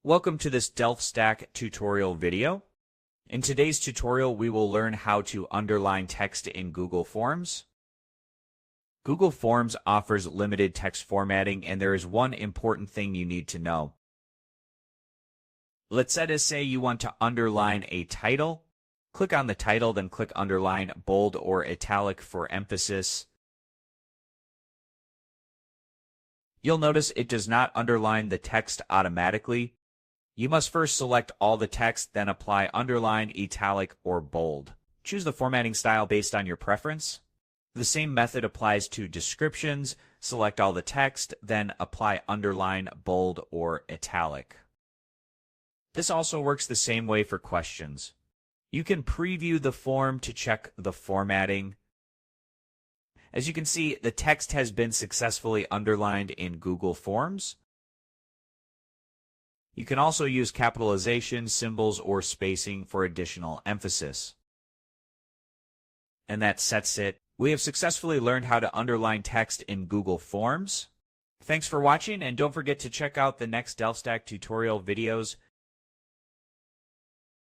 Welcome to this DelftStack tutorial video. In today's tutorial, we will learn how to underline text in Google Forms. Google Forms offers limited text formatting, and there is one important thing you need to know. Let's say you want to underline a title. Click on the title, then click Underline, bold, or italic for emphasis. You'll notice it does not underline the text automatically. You must first select all the text, then apply underline, italic, or bold. Choose the formatting style based on your preference. The same method applies to descriptions. Select all the text, then apply underline, bold, or italic. This also works the same way for questions. You can preview the form to check the formatting. As you can see, the text has been successfully underlined in Google Forms. You can also use capitalization, symbols, or spacing for additional emphasis. And that sets it. We have successfully learned how to underline text in Google Forms. Thanks for watching, and don't forget to check out the next DelftStack tutorial videos.